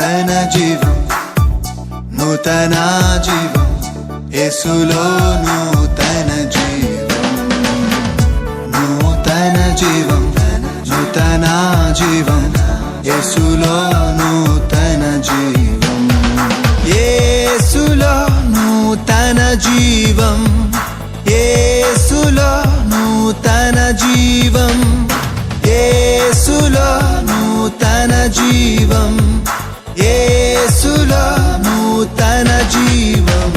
నూతన జీవం, నూతన జీవం, యేసులో నూతన జీవం, నూతన జీవం, నూతన జీవం, యేసులో నూతన జీవం, యేసులో నూతన జీవం, యేసులో నూతన జీవం, యేసులో నూతన జీవం, యేసులో నూతన జీవం,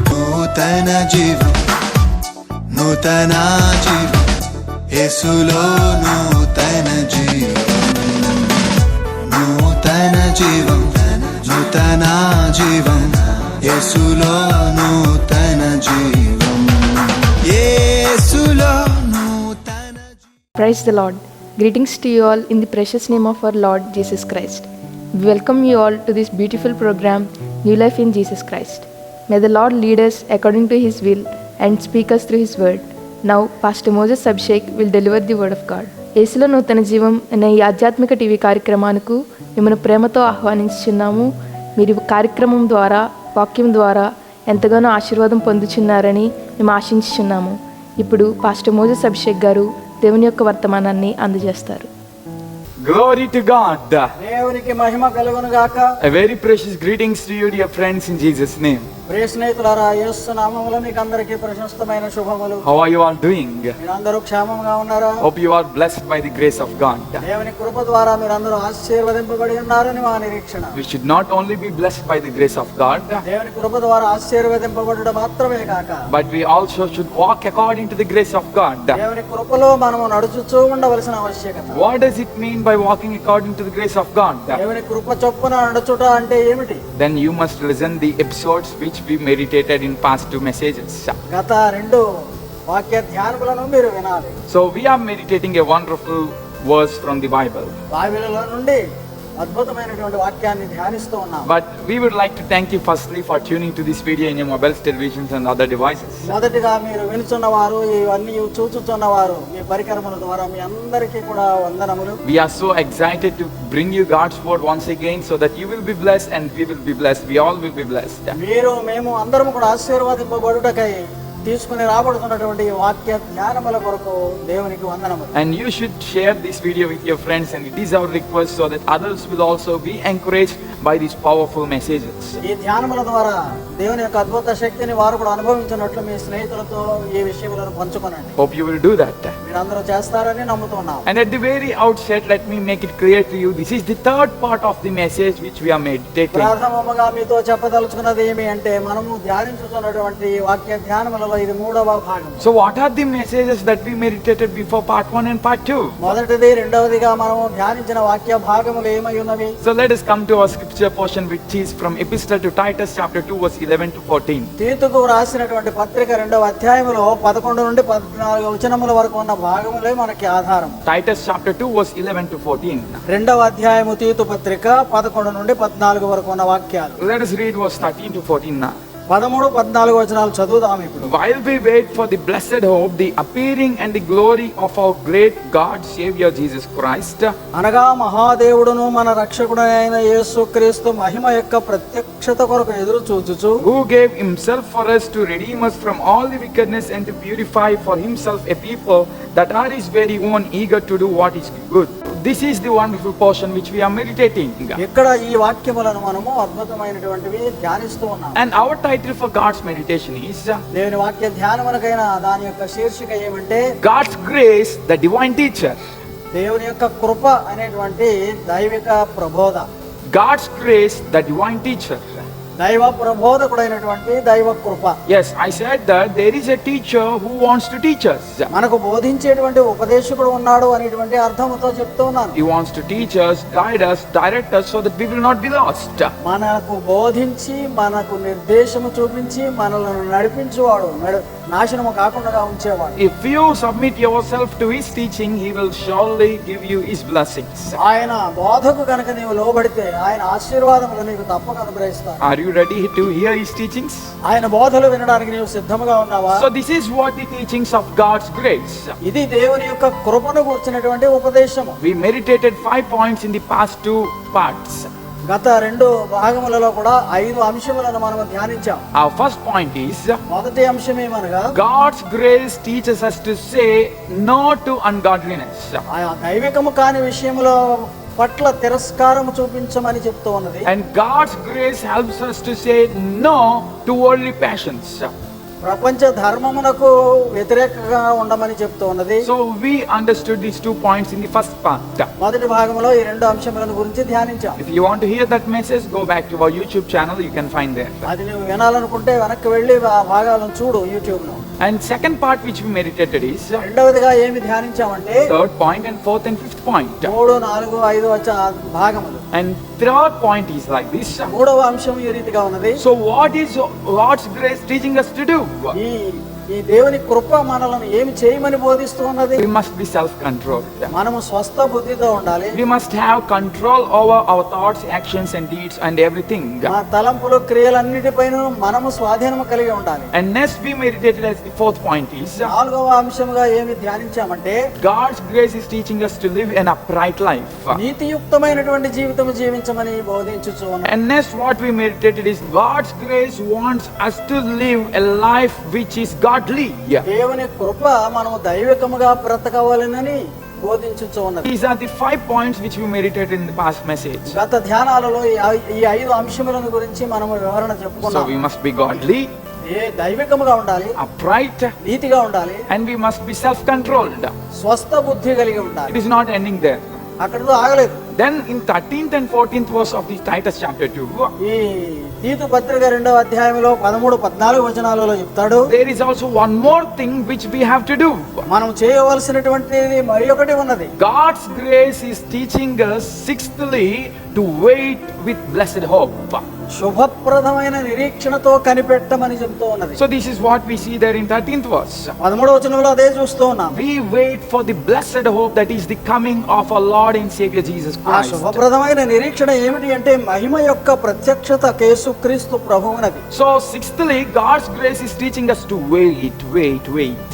నూతన జీవం, నూతన జీవం, యేసులో నూతన జీవం, నూతన జీవం, నూతన జీవం, యేసులో నూతన జీవం, యేసులో నూతన జీవం. Praise the Lord. Greetings to you all in the precious name of our Lord Jesus Christ. We welcome you all to this beautiful program, New Life in Jesus Christ. May the Lord lead us according to His will and speak us through His word. Now, Pastor Moses Abhishek will deliver the word of God. యేసులో నూతన జీవం అనే ఈ ఆధ్యాత్మిక TV కార్యక్రమానికి మిమ్మల్ని ప్రేమతో ఆహ్వానించుచున్నాము. మీరు కార్యక్రమం ద్వారా, వాక్యం ద్వారా ఎంతగానో ఆశీర్వాదం పొందుచున్నారని మేము ఆశించుచున్నాము. ఇప్పుడు పాస్టర్ మోజెస్ అభిషేక్ గారు దేవుని యొక్క వర్తమానాన్ని అందజేస్తారు. Glory to God. దేవునికి మహిమ కలుగును గాక. A very precious greetings to you, dear friends, in Jesus' name. ప్రియ స్నేహితులారా, యేసు నామములో మీకు అందరికీ ప్రశస్తమైన శుభములు. How are you all doing? మీరందరూ క్షేమంగా ఉన్నారా? Hope you are blessed by the grace of God. దేవుని కృప ద్వారా మీరందరూ ఆశీర్వదింపబడి ఉన్నారని మా నిరీక్షణ. We should not only be blessed by the grace of God, దేవుని కృప ద్వారా ఆశీర్వదింపబడుట మాత్రమే కాక, but we also should walk according to the grace of God. దేవుని కృపలో మనము నడుచుచూ ఉండవలసిన ఆవశ్యకత. What does it mean by walking according to the grace of God? దేవుని కృప చొప్పున నడుచుట అంటే ఏమిటి? Then you must listen the episodes which we meditated in past 2 messages. గత 2 వాక్య ధ్యానములను మీరు వినాలి. So we are meditating a wonderful verse from the Bible. బైబిల్లో నుండి అద్భుతమైనటువంటి వాక్యాన్ని ధ్యానిస్తూ ఉన్నాం. But we would like to thank you firstly for tuning to this video in your mobiles, televisions and other devices. మొదటిగా మీరు వినుచున్నవారు, ఇవన్నీ చూచుచున్నవారు, మీ పరికరముల ద్వారా మీ అందరికీ కూడా వందనములు. We are so excited to bring you God's word once again so that you will be blessed and we will be blessed. We all will be blessed. మీరు మేము అందరం కూడా ఆశీర్వాదింపబడుటకై తీసుకుని రాబడుతున్నటువంటి వాక్య ధ్యానముల కొరకు దేవునికి వందనములు. And you should share this video with your friends, and it is our request so that others will also be encouraged by these powerful messages. ఈ ధ్యానముల ద్వారా దేవుని యొక్క అద్భుత శక్తిని వారు కూడా అనుభవించినట్లు మీ స్నేహితులతో ఈ విషయములను పంచుకోనండి. Hope you will do that. మీరందరూ చేస్తారని నమ్ముతున్నాం. And at the very outset, let me make it clear to you, this is the third part of the message which we are meditating. ప్రథమముగా మీతో చెప్పదలుచుకున్నది ఏమి అంటే, మనము ధ్యానించుతున్నటువంటి వాక్య ధ్యానములలో ఇది 3వ భాగం. So what are the messages that we meditated before part 1 and part 2? మొదటిది, రెండవదిగా మనము ధ్యానించిన వాక్య భాగములు ఏమై ఉన్నవి? So let us come to our scripture portion, which is from Epistle to Titus chapter 2 verse 11 to 14. తీతుకు రాసినటువంటి పత్రిక 2వ అధ్యాయములో 11 నుండి 14 వచనముల వరకు ఉన్న భాగములే మనకి ఆధారం. Titus chapter 2 verse 11 to 14. 2వ అధ్యాయము తీతు పత్రిక 11 నుండి 14 వరకు ఉన్న వాక్యాలు. Let us read verse 13 to 14 now. 13, 14 వచనాలు చదువుదాం ఇప్పుడు. While we wait for the blessed hope, the appearing and the glory of our great God, Savior Jesus Christ, అనగా మహాదేవుడును మన రక్షకుడైన యేసుక్రీస్తు మహిమ యొక్క ప్రత్యక్షత కొరకు ఎదురు చూచుచు, who gave himself for us to redeem us from all the wickedness and to purify for himself a people that are his very own, eager to do what is good. This is the wonderful portion which we are meditating. ఇక్కడ ఈ వాక్యములను మనము అద్భుతమైనటువంటివి ధ్యానిస్తూ ఉన్నాం. And our title for God's meditation is దేవుని వాక్య ధ్యానమునకైనా దాని యొక్క శీర్షిక ఏమంటే, God's grace, the divine teacher. దేవుని యొక్క కృప అనేటువంటి దైవిక ప్రబోధ. God's grace, the divine teacher. దైవ ప్రబోధకుడైనటువంటి దైవ కృప. Yes, I said that there is a teacher who wants to teach us. మనకు బోధించేటువంటి ఉపదేశకుడు ఉన్నాడు అనేటువంటి అర్థంతో చెప్తూ ఉన్నాను. He wants to teach us, guide us, direct us so that we will not be lost. మనకు బోధించి, మనకు నిర్దేశము చూపించి, మనలను నడిపించువాడు, నాశనము కాకుండా ఉంచేవాడు. If you submit yourself to his teaching, he will surely give you his blessings. ఆయన బోధకు కనుక నీవు లోబడితే ఆయన ఆశీర్వాదములు నీకు తప్పక అనుగ్రహిస్తాడు. Are you ready to hear his teachings? ఆయన బోధలు వినడానికి నీవు సిద్ధంగా ఉన్నావా? So this is what the teachings of God's grace. ఇది దేవుని యొక్క కృపను కూర్చున్నటువంటి ఉపదేశము. We meditated 5 points in the past 2 parts. గత 2 భాగములలో కూడా 5 అంశములను మనం ధ్యానించాం. Our first point is మొదటి అంశం ఏమనగా God's grace teaches us to say no to ungodliness. ఆ దైవికము కాని విషయములో పట్ల తిరస్కారము చూపించమని చెప్తూ ఉన్నది. And God's grace helps us to say no to worldly passions. ప్రపంచ ధర్మమునకు వ్యతిరేకంగా ఉండమని చెప్తూ ఉన్నది. So we understood these 2 points in the first part. మొదటి భాగంలో ఈ 2 అంశములను గురించి ధ్యానించాం. If you want to hear that message, go back to our YouTube channel, you can find there. అది నువ్వు వినాలనుకుంటే వెనక్కి వెళ్ళి ఆ భాగాలను చూడు యూట్యూబ్ లో. And second part which we meditated is రెండవదిగా ఏమి ధ్యానించామంటే third point and fourth and fifth point. 3, 4, 5 వచ్చే భాగములు. And third point is like this. మూడవ అంశం ఈ రీతిగా ఉన్నది. So what is God's grace teaching us to do? ఈ దేవుని కృప మనలను ఏమి చేయమని బోధిస్తూ ఉన్నది? We must be self-controlled. మనము స్వస్థ బుద్ధితో ఉండాలి. We must have control over our thoughts, actions and deeds and everything. మన తలంపులు క్రియలన్నిటిపైన మనము స్వాధీనము కలిగి ఉండాలి. And next we meditated as the fourth point is నాలుగవ అంశంగా ఏమి ధ్యానించామంటే God's grace is teaching us to live an upright life. నీతియుక్తమైనటువంటి జీవితం జీవించమని బోధించుచు ఉన్నాడు. And next what we meditated is God's grace wants us to live a life which is godly. దేవుని కృప మనము దైవికముగా బ్రతకవాలనని బోధించుచు ఉన్నది. These are the 5 points which we meditated in the past message. గత ధ్యానాలలో ఈ 5 అంశములను గురించి మనము వివరణ So చెప్పుకున్నాం. we must be godly, దైవికముగా ఉండాలి, upright, నీతిగా ఉండాలి, and we must be self-controlled. స్వస్థ బుద్ధి కలిగి ఉండాలి. It is not ending there. అక్కడతో ఆగలేదు. Then in 13th and 14th verse of the Titus chapter 2, ఈ తీతు పత్రిక 2వ అధ్యాయంలో 13, 14 వచనాలలో చెప్తాడు. there is also one more thing which we have to do. మనం చేయవలసినటువంటిది మరి ఒకటి ఉన్నది. God's grace is teaching us sixthly to wait with blessed hope. శుభప్రదమైన నిరీక్షణతో కనిపెట్టమని చెప్తూ ఉన్నది. So this is what we see there in 13th verse. 13వ వచనంలో అదే చూస్తూ ఉన్నాం. We wait for the blessed hope that is the coming of our Lord and Savior Jesus ఆ Christ. శుభప్రదమైన నిరీక్షణ ఏమిటి అంటే మహిమ యొక్క ప్రత్యక్షత యేసుక్రీస్తు ప్రభువునది. So sixthly, God's grace is teaching us to wait.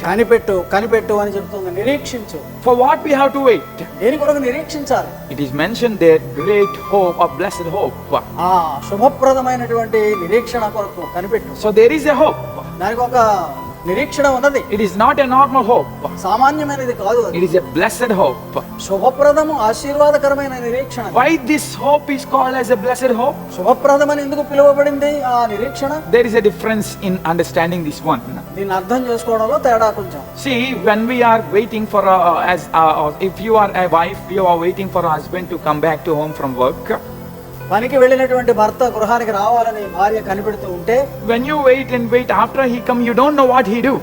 కనిపెట్టు అని చెప్తుంది. నిరీక్షించు. For what we have to wait? దేని కొరకు నిరీక్షించాలి? It is mentioned there, great hope or blessed hope. ఆ శుభప్రదమైనటువంటి నిరీక్షణ కొరకు కనిపెట్టు. So there is a hope. దానికి ఒక నిరీక్షణ ఉన్నది. It is not a normal hope. సామాన్యమైనది కాదు అది. It is a blessed hope. శుభప్రదము ఆశీర్వాదకరమైన నిరీక్షణ. Why this hope is called as a blessed hope? శుభప్రదమని ఎందుకు పిలువబడింది ఆ నిరీక్షణ? There is a difference in understanding this one. దీన్ని అర్థం చేసుకోవడంలో తేడా కొంచెం. See, when we are waiting for if you are a wife, you are waiting for a husband to come back to home from work. పనికి వెళ్ళినటువంటి భర్త గృహానికి రావాలని భార్య కనిపెడుతూ ఉంటే, when you wait and wait, after he come, you don't know what he do.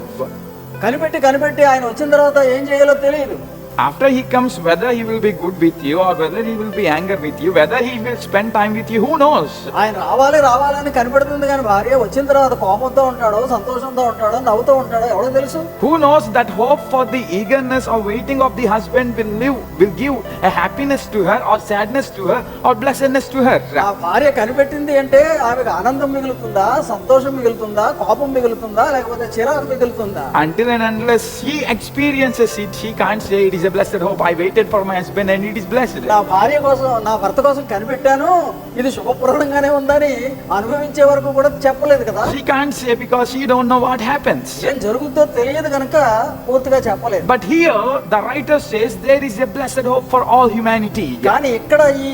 కనిపెట్టి ఆయన వచ్చిన తర్వాత ఏం చేయాలో తెలియదు. After he comes, whether he will be good with you or whether he will be angry with you, whether he will spend time with you, who knows? ఆయన రావాలని కనిపెడుతుంది కానీ భార్య వచ్చిన తర్వాత కోపంతో ఉంటాడో సంతోషంతో ఉంటాడో నవ్వుతూ ఉంటాడో ఎవడో తెలుసు? Who knows that hope for the eagerness or waiting of the husband will give a happiness to her or sadness to her or blessedness to her? ఆ భార్య కనిపెట్టింది అంటే ఆమెకు ఆనందం మిగులుతుందా, సంతోషం మిగులుతుందా, కోపం మిగులుతుందా, లేకపోతే చిరాకు మిగులుతుందా? Until and unless she experiences it, she can't say it is a blessed hope. I waited for my husband and it is blessed. నా భార్య కోసం, నా భర్త కోసం కనిపెట్టాను, ఇది శుభప్రదంగానే ఉందని అనుభవించే వరకు కూడా చెప్పలేదు కదా. She can't say because she don't know what happens. ఏం జరుగుతుందో తెలియదు కనుక పూర్తిగా చెప్పలేదు. But here the writer says there is a blessed hope for all humanity. కానీ ఇక్కడ ఈ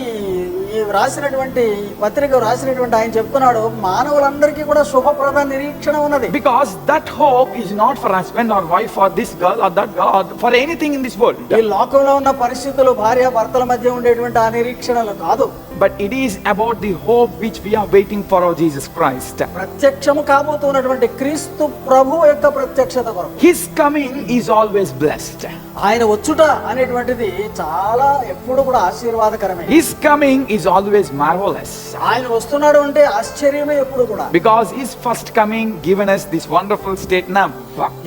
రాసినటువంటి పత్రిక రాసినటువంటి ఆయన చెప్తున్నాడు మానవులందరికీ కూడా శుభప్రద నిరీక్షణ ఉన్నది. Because that hope is not for husband or wife or this girl or that girl or for anything in this world. ఈ లోకంలో ఉన్న పరిస్థితులు భార్య భర్తల మధ్య ఉండేటువంటి ఆ నిరీక్షణలు కాదు. but it is about the hope which we are waiting for our Jesus Christ. ప్రత్యక్షము కాబోతున్నటువంటి క్రీస్తు ప్రభు యొక్క ప్రత్యక్షత కొరకు His coming is always blessed. ఆయన వచ్చుట అనేటువంటిది చాలా ఎప్పుడు కూడా ఆశీర్వాదకరమే. His coming is always marvelous. ఆయన వస్తున్నాడు అంటే ఆశ్చర్యమే ఎప్పుడు కూడా. Because his first coming given us this wonderful state now.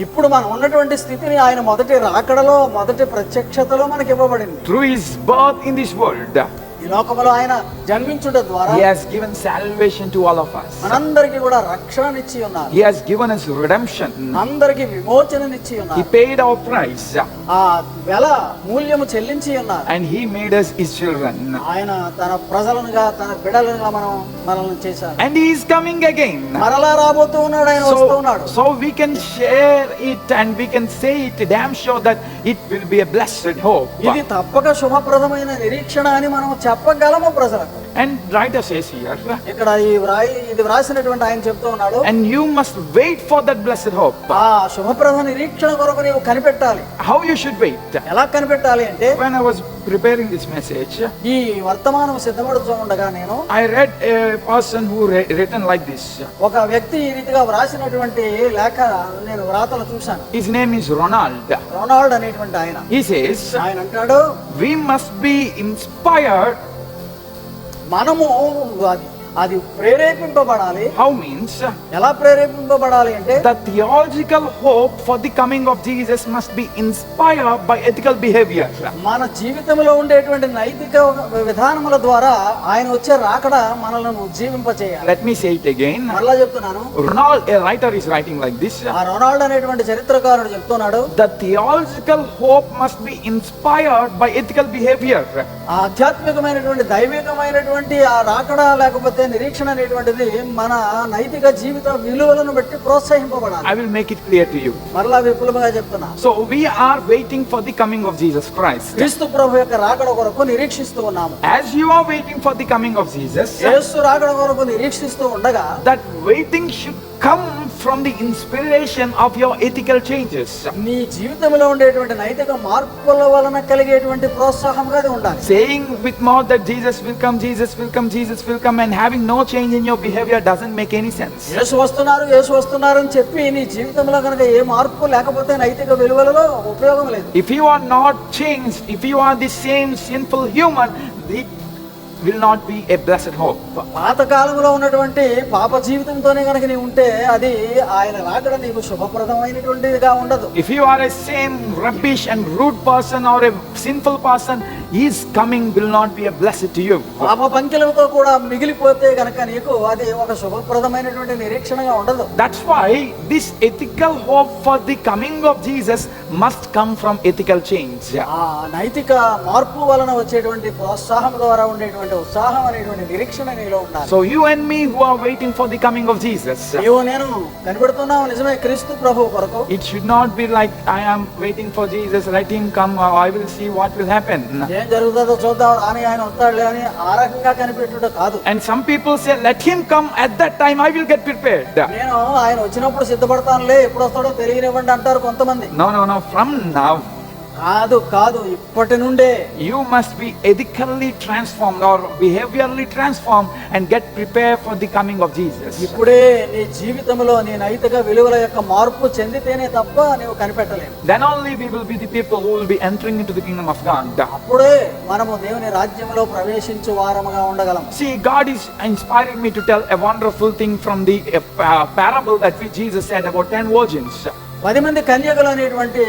ఇప్పుడు మనం ఉన్నటువంటి స్థితిని ఆయన మొదటి రాకడలో మొదటి ప్రత్యక్షతలో మనకి ఇవ్వబడింది. Through his birth in this world, ఈ లోకములో ఆయన జన్మించుట ద్వారా he has given salvation to all of us. మనందరికీ కూడా రక్షణనిచ్చి ఉన్నారు. He has given us redemption. అందరికీ విమోచననిచ్చి He ఉన్నారు. paid our price ఆ వెల మూల్యము చెల్లించి ఉన్నారు. and he made us his children. ఆయన తన ప్రజలనుగా తన బిడ్డలుగా మనల్ని చేశారు. And he is coming again. మరలా రాబోతూ ఉన్నాడు, ఆయన వస్తూ ఉన్నాడు. So we can share it and we can say it damn sure that it will be a blessed hope. ఇది తప్పక శుభప్రదమైన నిరీక్షణ అని మనం చెప్పగలము ప్రజలకు. And writer says here, ఇక్కడ ఇది వ్రాసినటువంటి ఆయన చెప్తూ ఉన్నాడు, and you must wait for that blessed hope. ఆ శుభప్రద నిరీక్షణ కొరకు నీవు కనిపెట్టాలి. How you should wait? ఎలా కనిపెట్టాలి అంటే, When I was preparing this message, ఈ వర్తమానం సిద్ధపడుతూ ఉండగా నేను I read a person who written like this. ఒక వ్యక్తి ఈ రీతిగా వ్రాసినటువంటి లేఖ నేను వ్రాతలు చూశాను. His name is Ronald. Ronald అనేటువంటి ఆయన. He says, ఆయన అంటాడు, we must be inspired. మనము అది ప్రేరేపింపబడాలి. How means? ఎలా ప్రేరేపింపబడాలి అంటే, The theological hope for the coming of Jesus must be inspired by ethical behavior. మన జీవితంలో ఉండేటువంటి నైతిక విధానముల ద్వారా ఆయన వచ్చే రాకడ మనల్ని ఉజ్జీవింపచేయాలి. Let me say it again. మరలా చెప్తున్నాను, Ronald, a writer, is writing like this. ఆ రొనాల్డ్ అనేటువంటి చరిత్రకారుడు చెప్తున్నాడు, The theological hope must be inspired by ethical behavior. ఆధ్యాత్మికమైనటువంటి దైవికమైనటువంటి ఆ రాకడ లేకపోతే నిరీక్షణ అనేటువంటిది మన నైతిక జీవిత విలువలను బట్టి ప్రోత్సహింపబడాలి. I will make it clear to you. మరలా విపులముగా చెప్తున్నా. So we are waiting for the coming of Jesus Christ. క్రీస్తు ప్రభు యొక్క రాకడ కొరకు నిరీక్షిస్తూ ఉన్నాము. As you are waiting for the coming of Jesus, యేసు రాకడ కొరకు నిరీక్షిస్తూ ఉండగా that waiting should come from the inspiration of your ethical changes. నీ జీవితంలో ఉండేటువంటి నైతిక మార్పుల వలన కలిగేటువంటి ప్రోత్సాహంగా అది ఉండాలి. Saying with mouth that Jesus will come, Jesus will come, Jesus will come, and having no change in your behavior doesn't make any sense. యేసు వస్తున్నారు అని చెప్పి నీ జీవితంలో కనుక ఏ మార్పు లేకపోతే నైతిక విలువలలో ఉపయోగం లేదు. If you are not changed, if you are the same sinful human, it will not be a blessed hope. పాత కాలంలో ఉన్నటువంటి పాప జీవితంతోనే కనుక నీవు ఉంటే అది ఆయన రాకడ నీకు శుభప్రదమైనటువంటిదిగా ఉండదు. If you are a same rubbish and rude person or a sinful person, his coming will not be a blessed to you. పాప పంకిలతో కూడా మిగిలిపోతే కనుక నీకు అది ఒక శుభప్రదమైనటువంటి నిరీక్షణగా ఉండదు. That's why this ethical hope for the coming of Jesus must come from ethical change. ఆ నైతిక మార్పు వలన వచ్చేటువంటి ప్రోత్సాహం ద్వారా ఉండేటువంటి ఉత్సాహం అనేటువంటి నిరీక్షణ నీలో ఉండాలి. So you and me who are waiting for the coming of Jesus, నీవు నేను కనిపెడుతున్నావు నిజమే క్రీస్తు ప్రభువు కొరకు. it should not be like I am waiting for Jesus, let him come, I will see what will happen. ఏం జరుగుతుందో చూద్దాం అని ఆయన వస్తాడులే అని ఆ రకంగా కనిపెట్టుట కాదు. And some people say, let him come, at that time I will get prepared. నేను ఆయన వచ్చినప్పుడు సిద్ధపడతానులే, ఎప్పుడు వస్తాడో తెలియనివ్వండి అంటారు కొంతమంది. No, from now కాదు ఇప్పటి నుండే you must be ethically transformed or behaviorally transformed and get prepared for the coming of Jesus. ఇప్పుడే నీ జీవితంలో నీ నైతిక విలువల యొక్క మార్పు చెందితేనే తప్ప నీవు కనిపెట్టలేవు. Then only we will be the people who will be entering into the kingdom of God. అప్పుడే మనము దేవుని రాజ్యంలో ప్రవేశించు వారముగా ఉండగలం. See, God is inspiring me to tell a wonderful thing from the parable that which Jesus said about 10 virgins. 10 మంది కన్యకలు అనేటువంటి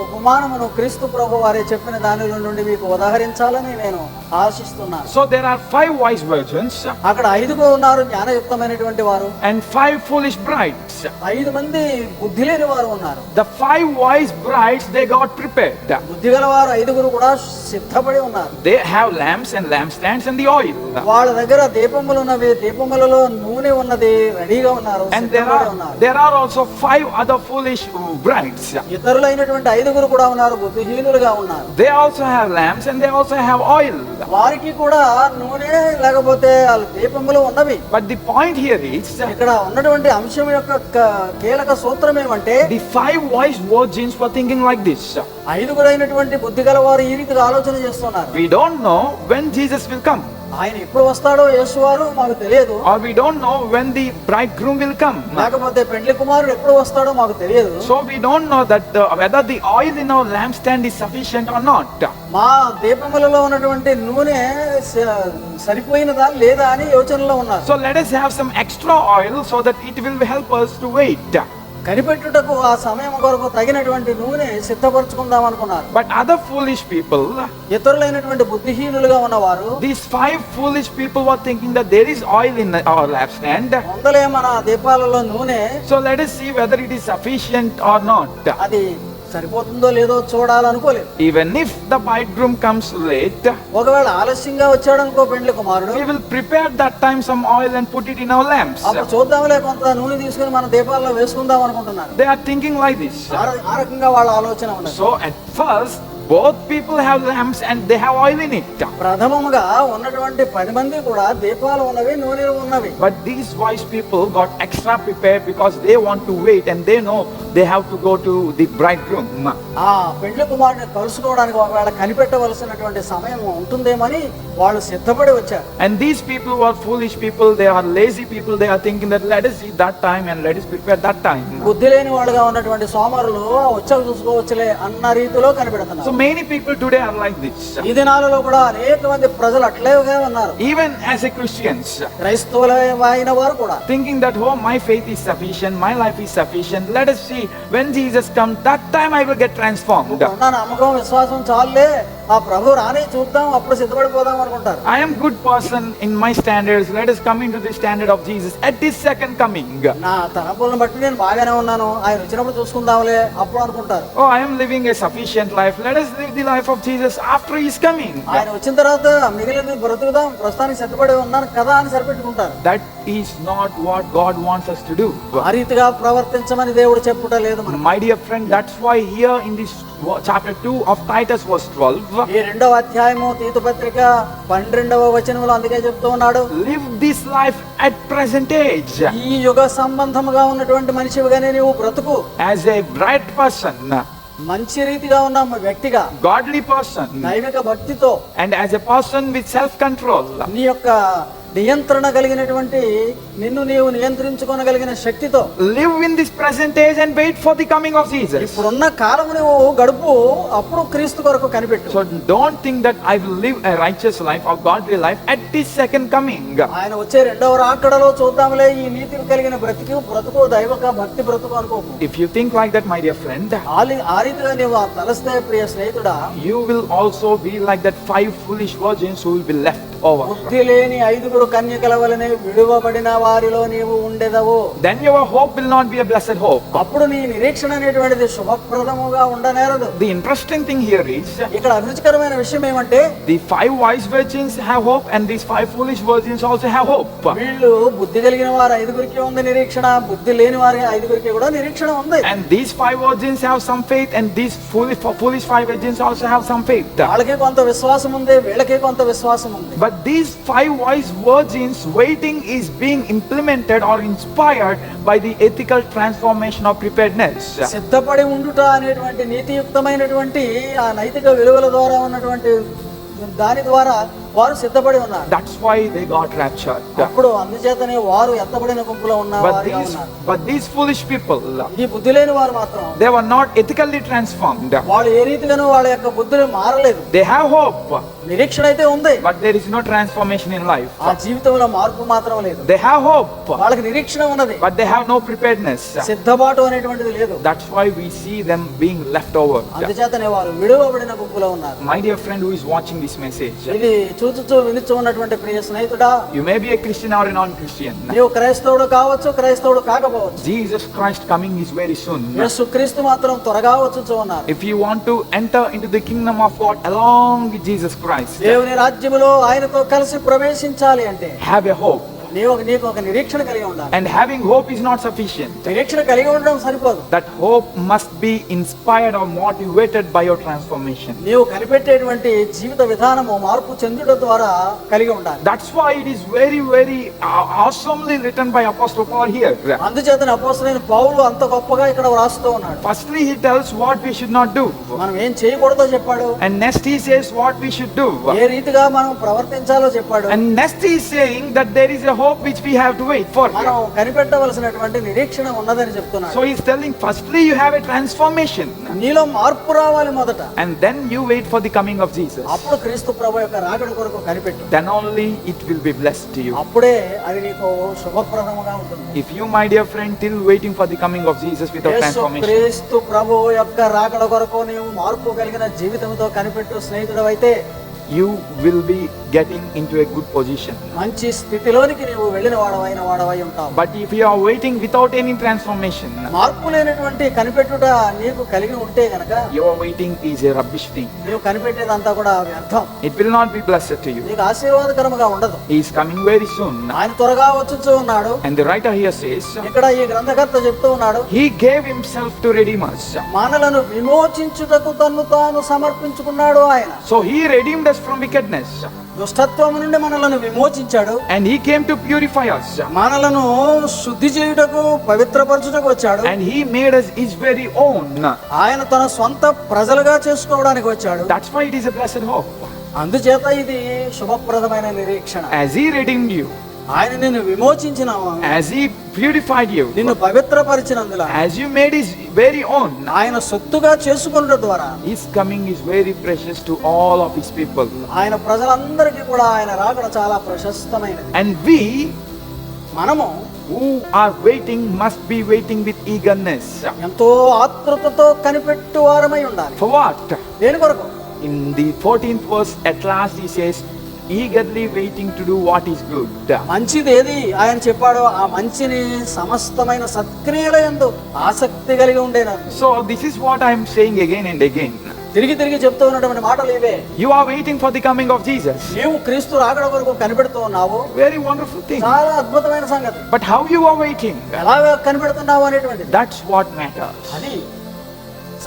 ఉపమానమును క్రీస్తు ప్రభు వారే చెప్పిన దానిలో నుండి మీకు ఉదాహరించాలని నేను ఆశిస్తున్నాను. So there are 5 wise virgins అక్కడ 5 ఉన్నారు జ్ఞానయుక్తమైనటువంటి వారు, and 5 foolish brides. 5 మంది బుద్ధి లేని వారు ఉన్నారు. The 5 wise brides, they got prepared. బుద్ధి గల వారు 5 కూడా సిద్ధపడి ఉన్నారు. They have lamps and lampstands and the oil. వాళ్ళ దగ్గర దీపములు ఉన్నవి, దీపములలో నూనె ఉన్నది, రెడీగా ఉన్నారు, And సిద్ధపడి ఉన్నారు. there are also 5 other foolish brides. ఇతరులైనటువంటి 5 కూడా ఉన్నారు, బుద్ధిహీనులుగా ఉన్నారు. They also have lamps and they also have oil. వారికి కూడా నూనె లేకపోతే దీపములు ఉన్నవి. But the point here is, ఇక్కడ ఉన్నటువంటి అంశం యొక్క కీలక సూత్రం ఏమంటే, the 5 wise virgins were thinking like this. 5 అయినటువంటి బుద్ధి గల వారు ఈ రీతిగా ఆలోచన చేస్తున్నారు. We don't know when Jesus will come. ఆయన ఎప్పుడు వస్తాడో యేసువారు మాకు తెలియదు, or we don't know when the bridegroom will come. లేకపోతే పెండ్లి కుమారుడు ఎప్పుడు వస్తాడో మాకు తెలియదు. So we don't know that whether the oil in our lampstand is sufficient or not. మా దీపములలో ఉన్నటువంటి నూనె సరిపోయినదా లేదా అని యోచనలో ఉన్నారు. So let us have some extra oil so that it will help us to wait. కనిపెట్టుటకు ఆ సమయం కొరకు తగినటువంటి నూనె సిద్ధపరచుకుందాం అనుకున్నారు. But other foolish people, ఇతరులైనటువంటి బుద్ధిహీనులుగా ఉన్నవారు, these 5 foolish people were thinking that there is oil in our lampstand. ముందలే మన దీపాలలో నూనె, So let us see whether it is sufficient or not. అది సరిపోతుందో లేదో చూడాలనుకోలేదు. Even if the bridegroom comes late, ఒకవేళ ఆలస్యంగా వచ్చాడు అనుకో పెండ్లి కుమారుడు, we will prepare that time some oil and put it in our lamps. అప్పుడు చూద్దాంలే కొంత నూనె తీసుకుని మన దీపాల్లో వేసుకుందాం అనుకుంటున్నారు. They are thinking like this. ఆ రకంగా వాళ్ళ ఆలోచన ఉన్నది. So at first both people have lamps and they have oil in it. ప్రథమముగా ఉన్నటువంటి 10 మంది కూడా దీపాలు ఉన్నవి, నూనె ఉన్నవి. But these wise people got extra prepared because they want to wait and they know they have to go to the bridegroom. ఆ పెండ్లి కుమారుని కలుసుకోవడానికి ఒకవేళ కనిపెట్టవలసినటువంటి సమయం ఉంటుందేమని వాళ్ళు సిద్ధపడి వచ్చారు. And these people were foolish people, they are lazy people, they are thinking that let us see that time and let us prepare that time. బుద్ధి లేని వాళ్ళుగా ఉన్నటువంటి సోమరులు వచ్చాక చూసుకోవచ్చులే అన్న రీతిలో కనిపెడుతున్నారు. So many people today are like this. ఈ దినాలలో కూడా అనేక మంది ప్రజలు అట్లేగా ఉన్నారు. Even as a Christians, క్రైస్తవులైన వారు కూడా thinking that oh my faith is sufficient, my life is sufficient, let us see when Jesus comes that time I will get transformed. ఉన్న నమ్మకం విశ్వాసం చాలులే, ఆ ప్రభు రాని చూద్దాం అప్పుడు సిద్ధపడిపోదాం అనుకుంటారు. I am good person in my standards, let us come into the standard of Jesus at his second coming. నా తలంపులను బట్టి నేను బాగానే ఉన్నాను, ఆయన వచ్చినప్పుడు చూసుకుందాంలే అప్పుడు అనుకుంటారు. Oh, I am living a sufficient life, let us live the life of Jesus after he is coming. ఆయన వచ్చిన తర్వాత మిగిలినది బ్రతుకుదాం, ప్రస్తుతానికి సిద్ధపడి ఉన్నాను కదా అని సరిపెట్టుకుంటారు. That is not what God wants us to do. ఆ రీతిగా ప్రవర్తించమని దేవుడు చెప్పుట లేదు మనకు. My dear friend, that's why here in this chapter 2 of Titus verse 12, ఈ 2వ అధ్యాయము తీతు పత్రిక 12వ వచనంలో అందుకే చెప్తూ ఉన్నాడు, live this life at present age ఈ యుగ సంబంధముగా ఉన్నటువంటి మనిషిగానే నీవు బ్రతుకు. as a bright person, మంచి రీతిగా ఉన్న వ్యక్తిగా, godly person, దైవిక భక్తితో, and as a person with self control. నీ యొక్క నియంత్రణ కలిగినటువంటి, నిన్ను నీవు నియంత్రించుకోగలిగిన శక్తితో Live in this present age and wait for the coming of Jesus. ఇప్పుడున్న కాలం నువ్వు గడుపు, అప్పుడు క్రీస్తు కొరకు కనిపెట్టు. So don't think that I will live a righteous life or godly life at his second coming. ఆయన వచ్చే 2వ రాకడలో చూద్దాంలే ఈ నీతి కలిగిన బ్రతుకు దైవక భక్తి బ్రతుకు అనుకోకు. If you think like that, my dear friend, ఆ రీతిగా నీవు తలస్తే ప్రియ స్నేహితుడా, you will also be like that 5 foolish virgins who will be left over. బుద్ధి లేని 5 కన్యకల వలనే విడువబడిన వారిలో నీవు ఉండెదవు. Then your hope will not be a blessed hope. అప్పుడు నీ నిరీక్షణ అనేటువంటిది శుభప్రదముగా ఉండనేరదు. The interesting thing here is ఇక్కడ అభిరుచికరమైన విషయం ఏమంటే, the 5 wise virgins have hope and these 5 foolish virgins also have hope. వీళ్ళు బుద్ధి కలిగిన వారు 5 ఉంది నిరీక్షణ, బుద్ధి లేని వారి 5 కూడా నిరీక్షణ ఉంది. And these 5 virgins have some faith and these foolish 5 virgins also have some faith. వాళ్ళకే కొంత విశ్వాసం ఉంది, వీళ్ళకే కొంత విశ్వాసం ఉంది. But these 5 wise virgins waiting is being implemented or inspired by the ethical transformation of preparedness. సిద్ధపడి ఉండుట అనేటువంటి నీతియుక్తమైనటువంటి ఆ నైతిక విలువల ద్వారా ఉన్నటువంటి దాని ద్వారా వారు సిద్ధపడి ఉన్నారు. That's why they got raptured. అప్పుడు అందుచేతనే వారు ఎత్తబడిన గుంపులో ఉన్నారు. But these foolish people, ఈ బుద్ధి లేని వారు మాత్రం they were not ethically transformed. వాళ్ళు ఏ రీతిగానూ వాళ్ళ యొక్క బుద్ధులు మారలేదు. They have hope, నిరీక్షణ అయితే ఉంది, but there is no transformation in life. ఆ జీవితంలో మార్పు మాత్రం లేదు. They have hope, వాళ్ళకి నిరీక్షణ ఉన్నది, but they have no preparedness. సిద్ధపాటు అనేటువంటిది లేదు. That's why we see them being left over. అందుచేతనే వారు విడువబడిన గుంపులో ఉన్నారు. My dear friend who is watching this message, ఇది చూచుచూ వినుచూ ఉన్నటువంటి ప్రియ స్నేహితుడా, you may be a Christian or a non-Christian. నీవు క్రైస్తవుడు కావచ్చు, క్రైస్తవుడు కాకపోవచ్చు. Jesus Christ coming is very soon. యేసుక్రీస్తు మాత్రం త్వరగా వచ్చుచూ ఉన్నారు. If you want to enter into the kingdom of God along with Jesus Christ, దేవుని రాజ్యములో ఆయనతో కలిసి ప్రవేశించాలి అంటే have a hope. నీకు ఒక నిరీక్షణ కలిగి ఉండాలి. And having hope is not sufficient. నిరీక్షణ కలిగి ఉండడం సరిపోదు. That hope must be inspired or motivated by your transformation. నీవు కనిపెట్టేటువంటి జీవిత విధానము మార్పు చెందుట ద్వారా కలిగి ఉండాలి. That's why it is very, very awesomely written by Apostle Paul here. అందుచేత అపోస్తలుడైన పౌలు అంత గొప్పగా ఇక్కడ వ్రాస్తూ ఉన్నాడు. Firstly, he tells what we should not do. మనం ఏం చేయకూడదో చెప్పాడు. And next he says what we should do. ఏ రీతిగా మనం ప్రవర్తించాలో చెప్పాడు. And next he is saying that there is a hope which we have to wait for. మనం కనిపెట్టవలసినటువంటి నిరీక్షణ ఉన్నదని చెప్తున్నాడు. So he is telling firstly you have a transformation. నీలో మార్పు రావాలి మొదట. And then you wait for the coming of Jesus. అప్పుడు క్రీస్తు ప్రభువు యొక్క రాకడ కొరకు కనిపెట్టు. Then only it will be blessed to you. అప్పుడే అది నీకు శుభప్రదముగా ఉంటుంది. If you, my dear friend, till waiting for the coming of Jesus without transformation, క్రీస్తు ప్రభువు యొక్క రాకడ కొరకు నీవు మార్పు కలిగిన జీవితంతో కనిపెట్టు స్నేహితుడవైతే you will be getting into a good position. మంచి స్థితిలోనికి నీవు వెళ్ళిన వాడవై ఉంటావు. But if you are waiting without any transformation, మార్పు లేనటువంటి కనిపెట్టుట నీకు కలిగి ఉంటే గనక your waiting is a rubbish thing. నీవు కనిపెట్టేదంతా కూడా వ్యర్థం. It will not be blessed to you. నీకు ఆశీర్వాదకరముగా ఉండదు. He is coming very soon. ఆయన త్వరగా వచ్చుచూ ఉన్నాడు. And the writer here says, ఇక్కడ ఈ గ్రంథకర్త చెప్తూ ఉన్నాడు, he gave himself to redeem us. మనలను విమోచించుటకు తన్ను తాను సమర్పించుకున్నాడు ఆయన. So he redeemed us from wickedness. దుష్టత్వము నుండి మనలను విమోచించాడు. And he came to purify us. మనలను శుద్ధి చేయుటకు పవిత్రపరచుటకు వచ్చాడు. And he made us his very own. ఆయన తన స్వంత ప్రజలుగా చేసుకోవడానికి వచ్చాడు. That's why it is a blessed hope. అందుచేత ఇది శుభప్రదమైన నిరీక్షణ. As he redeemed you, ఆయన నిన్ను విమోచించిన, as he purified you, నిన్ను పవిత్రపరిచినందుల, as you made his very own, ఆయన సొత్తుగా చేసుకున్నట ద్వారా his coming is very precious to all of his people. ఆయన ప్రజలందరికీ కూడా ఆయన రాకడ చాలా ప్రశస్తమైనది. And we మనము who are waiting must be waiting with eagerness. ఎంతో ఆతృతతో కనిపెట్టు వారమై ఉండాలి. For what? దేని కొరకు? In the 14th verse, at last he says, eagerly waiting to do what is good. మంచిది ఏది ఆయన చెప్పాడో ఆ మంచిని సమస్తమైన సత్క్రియల యందు ఆసక్తి కలిగి ఉండేనా. So this is what I am saying again and again. తిరిగి తిరిగి చెప్తూ ఉన్నటువంటి మాటలు ఇవే. You are waiting for the coming of Jesus. నీవు క్రీస్తు రాకడ కొరకు కనిపెడుతూ ఉన్నావు. Very wonderful thing. చాలా అద్భుతమైన సంగతి. But how you are waiting? ఎలా కనిపెడుతున్నావు అనేటువంటిది, That's what matters. అది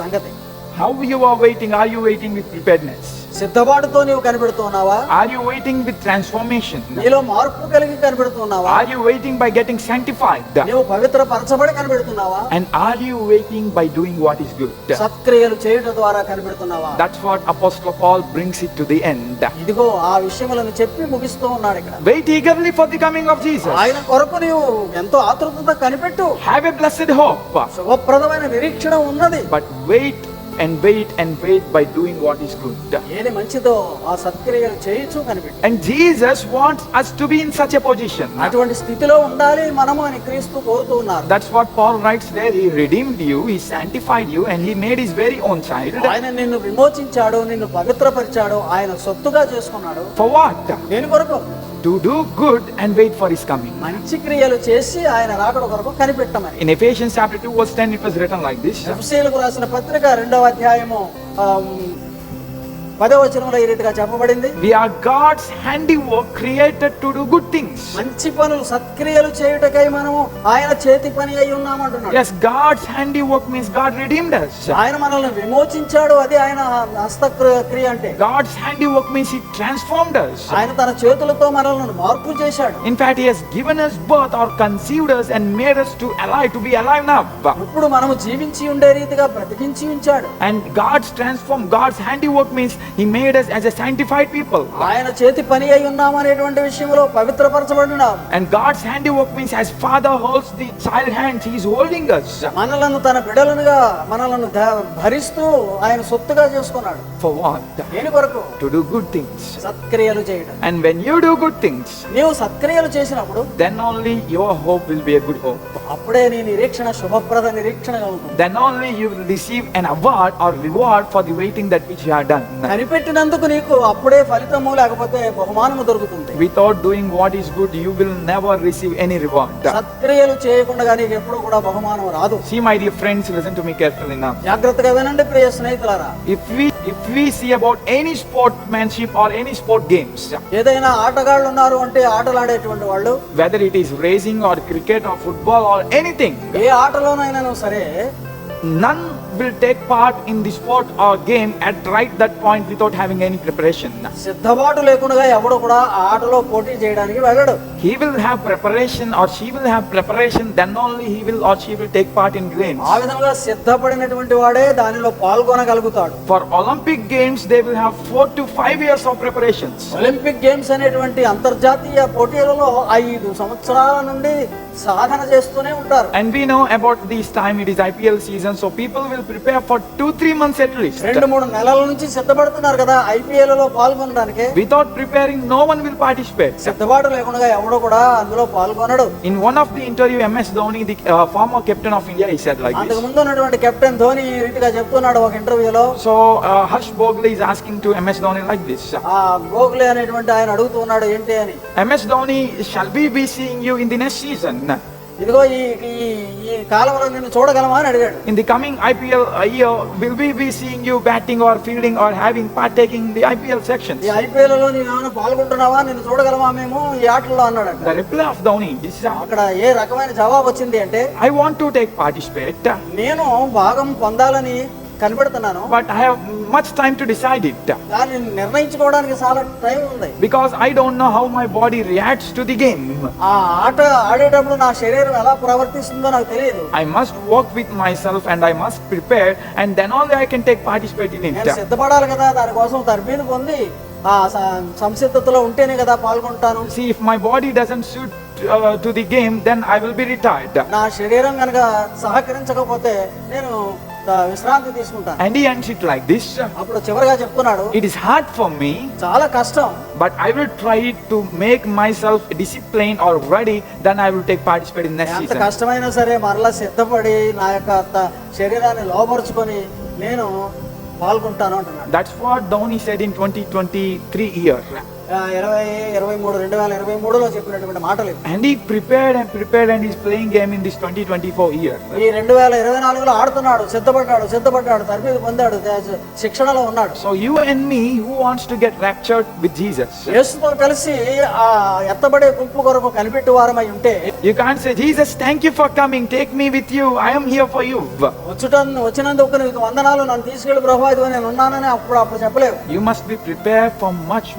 సంగతి. How you are waiting? Are you waiting with preparedness? సిద్ధపాటుతో నీవు కనిపెడుతున్నావా? Are you waiting with transformation? నీలో మార్పు కలిగి కనిపెడుతున్నావా? Are you waiting by getting sanctified? నీవు పవిత్రపరచబడి కనిపెడుతున్నావా? And are you waiting by doing what is good? సత్క్రియలు చేయుట ద్వారా కనిపెడుతున్నావా? That's what Apostle Paul brings it to the end. ఇదిగో ఆ విషయములను చెప్పి ముగిస్తూ ఉన్నాడు ఇక్కడ. Wait eagerly for the coming of Jesus. ఆయన కొరకు నీవు ఎంతో ఆతృతతో కనిపెట్టు. Have a blessed hope. శుభప్రదమైన నిరీక్షణ ఉన్నది. But wait and wait and wait by doing what is good. ఏది మంచిదో ఆ సత్క్రియలు చేయించు కనిపెట్టు. And Jesus wants us to be in such a position. అటువంటి స్థితిలో ఉండాలి మనము అని క్రీస్తు కోరుతూ ఉన్నారు. That's what Paul writes there. He redeemed you, he sanctified you, and he made his very own child. ఆయన నిన్ను విమోచించాడు, నిన్ను పవిత్రపరిచాడు, ఆయన సొత్తుగా చేసుకున్నాడు. For what? దేని కొరకు? To do good and wait for his coming. మంచి క్రియలు చేసి ఆయన రాకడ కొరకు కనిపెట్టమని. In Ephesians chapter 2 verse 10 it was written like this. ఎఫెసీయులకు రాసిన పత్రిక 2వ అధ్యాయము 10వ వచనంలో ఈ రీతిగా చెప్పబడింది. We are God's handiwork created to do good things. మంచి పనులు సత్క్రియలు చేయుటకై మనము ఆయన చేతి పని అయి ఉన్నామంటున్నాడు. Yes, God's handiwork means God redeemed us. ఆయన మనల్ని విమోచించాడు, అది ఆయన హస్తక్రియ అంటే. God's handiwork means he transformed us. ఆయన తన చేతులతో మనల్ని మార్పు చేశాడు. In fact, he has given us birth or conceived us and made us to be alive now. ఇప్పుడు మనము జీవించి ఉండే రీతిగా బ్రతికించి ఉంచాడు. And God's handiwork means he made us as a sanctified people. ఆయన చేతి పని అయి ఉన్నాము అనేటువంటి విషయంలో పవిత్రపరచబడినాం. And God's handiwork means as father holds the child hands, he is holding us. మనలను తన బిడ్డలనుగా మనలను భరిస్తూ ఆయన సొత్తుగా చేసుకున్నాడు. For what? దేని కొరకు? To do good things. సత్క్రియలు చేయడం. And when you do good things, నీవు సత్క్రియలు చేసినప్పుడు then only your hope will be a good hope. అప్పుడే నీ నిరీక్షణ శుభప్రద నిరీక్షణగా ఉంటుంది. Then only you will receive an award or reward for the waiting that which you have done. కనిపెట్టినందుకు నీకు అప్పుడే ఫలితము లేకపోతే బహుమానము దొరుకుతుంది. Without doing what is good, you will never receive any reward. సత్క్రియలు చేయకుండా నీకు ఎప్పుడు కూడా బహుమానం రాదు. See, my dear friends, listen to me carefully now. జాగ్రత్తగా వినండి ప్రియ స్నేహితులారా. If we see about any sportsmanship or any sport games, ఏదైనా ఆటగాళ్ళు ఉన్నారు అంటే ఆటలాడేటువంటి వాళ్ళు, whether it is racing or cricket or football or anything, ఏ ఆటలోనైనా సరే none will take part in the sport or game at right that point without having any preparation. సిద్ధపాటు లేకుండా ఎవడు కూడా ఆ ఆటలో పోటీ చేయడానికి వెళ్ళడు. He will have preparation or she will have preparation, then only he will or she will take part in games. ఆ విధంగా సిద్ధపడినటువంటి వాడే దానిలో పాల్గొనగలుగుతాడు. For Olympic games, they will have 4 to 5 years of preparations. Olympic games అనేటువంటి అంతర్జాతీయ పోటీలలో 5 సంవత్సరాల నుండి సాధన చేస్తూనే ఉంటారు. And we know about this time it is IPL season, so people will prepare for 2-3 months at least. 2-3 నెలల నుంచి సిద్ధపడుతున్నారు కదా ఐపీఎల్ లో పాల్గొనడానికి. Without preparing, no one will participate. సిద్ధపాటు లేకుండా ఎవడో కూడా అందులో పాల్గొనడు. In one of the interview, MS Dhoni, the former captain of India, he said like అంతకు this. ముందు ఉన్నటువంటి కెప్టెన్ ధోని ఈ రీతిగా చెప్తున్నాడు ఒక ఇంటర్వ్యూలో. So Harsh Bogle is asking to MS Dhoni like this. ఆ గోఖలే అనేటువంటి ఆయన అడుగుతూ ఉన్నాడు ఏంటి అని. MS Dhoni, shall we be seeing you in the next season? ఇదిగో ఈ కాలంలో నిన్ను చూడగలమా అని అడిగాడు. In the coming IPL year, will we be seeing you batting or fielding or having partaking in the IPL sections? ఈ IPL లో నీవు ఏమైనా పాల్గొంటున్నావా, నిన్ను చూడగలమా మేము ఈ ఆటల్లో అన్నాడు. The reply of Dhoni, this is అక్కడ ఏ రకమైన జవాబు వచ్చింది అంటే, I want to participate, నేను భాగం పొందాలని కనిపెడుతున్నాను, but I have much time to decide it. దాన్ని నిర్ణయించుకోవడానికి చాలా టైం ఉంది. Because I don't know how my body reacts to the game. ఆ ఆట ఆడేటప్పుడు నా శరీరం ఎలా ప్రవర్తిస్తుందో నాకు తెలియదు. I must work with myself and I must prepare, and then only I can participate in నేను it. సిద్ధపడాలి కదా, దానికోసం తర్బీదు పొంది ఆ సంసిద్ధతలో ఉంటేనే కదా పాల్గొంటాను. See, if my body doesn't suit to the game, then I will be retired. నా శరీరం కనుక సహకరించకపోతే నేను విశ్రాంతి తీసుకుంటాను. And he ends it like this. అప్పుడు చివరిగా చెప్తున్నాడు, It is hard for me, చాలా కష్టం, but I will try to make myself disciplined or ready, then I will participate in next ఎంత season. కష్టమైనా సరే మరలా సిద్ధపడి నా యొక్క శరీరాన్ని లోపరుచుకొని నేను పాల్గొంటాను అంటున్నాడు. That's what Dhoni said in 2023 year. 2023లో చెప్పినటువంటి మాటలు. And he prepared and he's playing game in this 2024 year. ఈ 2024లో ఆడుతున్నాడు, సిద్ధపడ్డాడు, తర్బీదు పొందాడు, శిక్షణలో ఉన్నాడు. So you and me, who wants to get raptured with Jesus? యేసుతో కలిసి ఆ ఎత్తబడే గుంపు కొరకు కనిపెట్టు వారమై ఉంటే, You can't say, Jesus, thank you for coming, take me with you, I am here for you. వచ్చినందుకు నీకు వందనాలు, నన్ను తీసుకెళ్లి ప్రభువా ఇదిగో నేను ఉన్నానని అప్పుడు చెప్పలేవు. You must be prepared for much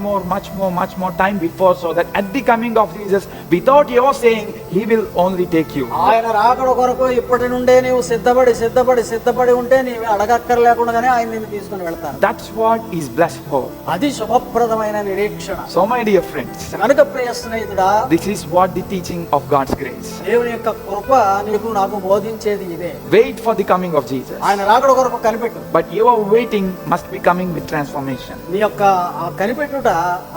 more time before, so that at the coming of Jesus, without your saying, he will only take you. ఆయన రాకడ కొరకు ఇప్పటి నుండే నీవు సిద్ధపడి ఉంటే నీవు అడగక్కర్లేకుండానే ఆయన నిన్ను తీసుకుని వెళ్తాను. That's what is blessed for. అది శుభప్రదమైన నిరీక్షణ. So my dear friends, కనుక ప్రియ స్నేహితుడా, this is what the teaching of God's grace. దేవుని యొక్క కృప నీకు నాకు బోధించేది ఇదే. Wait for the coming of Jesus. ఆయన రాకడ కొరకు కనిపెట్టు. But your waiting must be coming with transformation. నీ యొక్క ఆ కనిపెట్టుట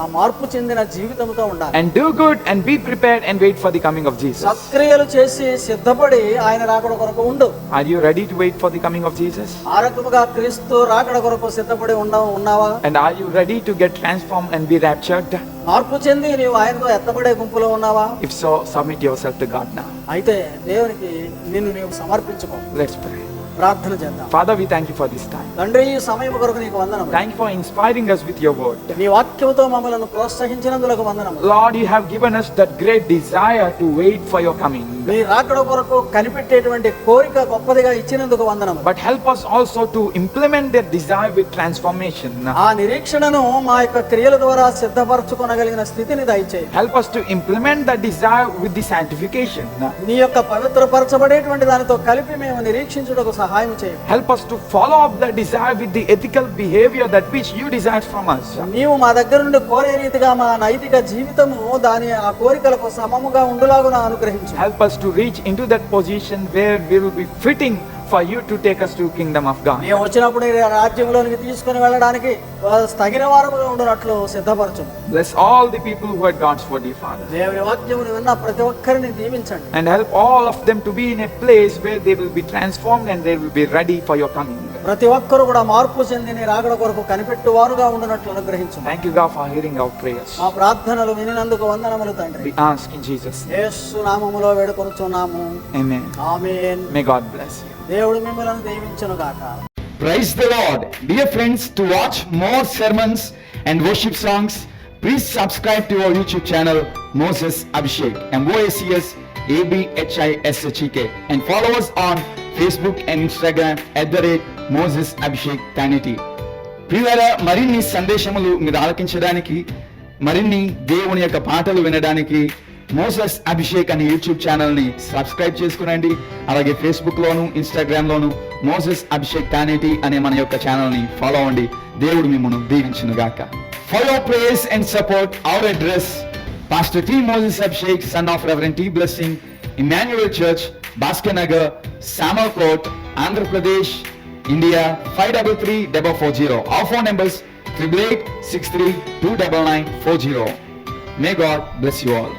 ఆ మార్పు చెందిన జీవితంతో ఉండాలి. And do good and be prepared and wait for the coming of Jesus. సత్క్రియలు చేసి సిద్ధపడి ఆయన రాకడ కొరకు ఉండు. Are you ready to wait for the coming of Jesus? ఆ రకముగా క్రీస్తు రాకడ కొరకు సిద్ధపడి ఉన్నావా? And are you ready to get transformed and be raptured? మార్పు చెంది నీవు ఆయనతో ఎత్తబడే గుంపులో ఉన్నావా? If so, submit yourself to God now. అయితే దేవునికి నిన్ను నీవు సమర్పించుకో. Let's pray. ప్రార్థన చేద్దాం. Father, we thank you for this time. తండ్రి, ఈ సమయం కొరకు నీకు వందనములు. Thank you for inspiring us with your word. నీ వాక్యముతో మమ్మల్ని ప్రోత్సహించినందుకు వందనములు. Lord, you have given us that great desire to wait for your coming. నీ రాకడ కొరకు కనిపెట్టేటువంటి కోరిక గొప్పదిగా ఇచ్చినందుకు వందనములు. But help us also to implement that desire with transformation. ఆ నిరీక్షణను మా యొక్క క్రియల ద్వారా సిద్ధపరచుకొనగలిగిన స్థితిని దయచేయి. Help us to implement that desire with the sanctification. నీ యొక్క పవిత్రపరచబడేటువంటి దానితో కలిపి మేము నిరీక్షించుటకు సహాయం చేయి. Help us to follow up that desire with the ethical behavior that which you desire from us. నీవు మా దగ్గర నుండి కోరే రీతిగా మా నైతిక జీవితము దాని ఆ కోరికలకు సమముగా ఉండులాగున అనుగ్రహించు. Help us to reach into that position where we will be fitting for you to take us to kingdom of God. మేము వచ్చినప్పుడు ఈ రాజ్యంలోనికి తీసుకుని వెళ్ళడానికి తగిన వారముగా ఉండునట్లు సిద్ధపరచు. Bless all the people who heard God's word, dear Father. దేవుని వాక్యమును విన్న ప్రతి ఒక్కరిని దీవించండి. And help all of them to be in a place where they will be transformed and they will be ready for your coming. ప్రతి ఒక్కరు కూడా మార్పు చెంది నీ రాకడ కొరకు కనిపెట్టువారుగా ఉండునట్లు అనుగ్రహించు. Thank you, God, for hearing our prayers. మా ప్రార్థనలు వినినందుకు వందనములు తండ్రి. We ask in Jesus' name. యేసు నామములో వేడుకొనుచున్నాము. Amen. Amen. May God bless you. దేవుడు మిమ్మల్ని దీవించును గాక. Praise the Lord. Dear friends, to watch more sermons and worship songs, please subscribe to our YouTube channel, Moses Abhishek, MOACS ABHISHEK, and follow us on Facebook and Instagram @Moses Abhishek Tanity. ప్రియులారా, మరిన్ని సందేశములు మీరు ఆలకించడానికి, మరిన్ని దేవుని యొక్క పాటలు వినడానికి Moses Abhishek అనే YouTube channel ని సబ్స్క్రైబ్ చేసుకునండి. అలాగే ఫేస్బుక్ లోను, ఇన్స్టాగ్రామ్ లోను మోసెస్ అభిషేక్ టానిటీ అనే మన యొక్క ఛానల్ ని ఫాలో అవ్వండి. దేవుడు మిమ్మల్ని దీవించును గాక. For your prayers and support, our address, Pastor T. Moses Abhishek, son of Reverend T. Blessing, Emmanuel Church, Bhaskar Nagar, Samalkot, Andhra Pradesh, India 533440. Our phone numbers 8883 29940. May God bless you all.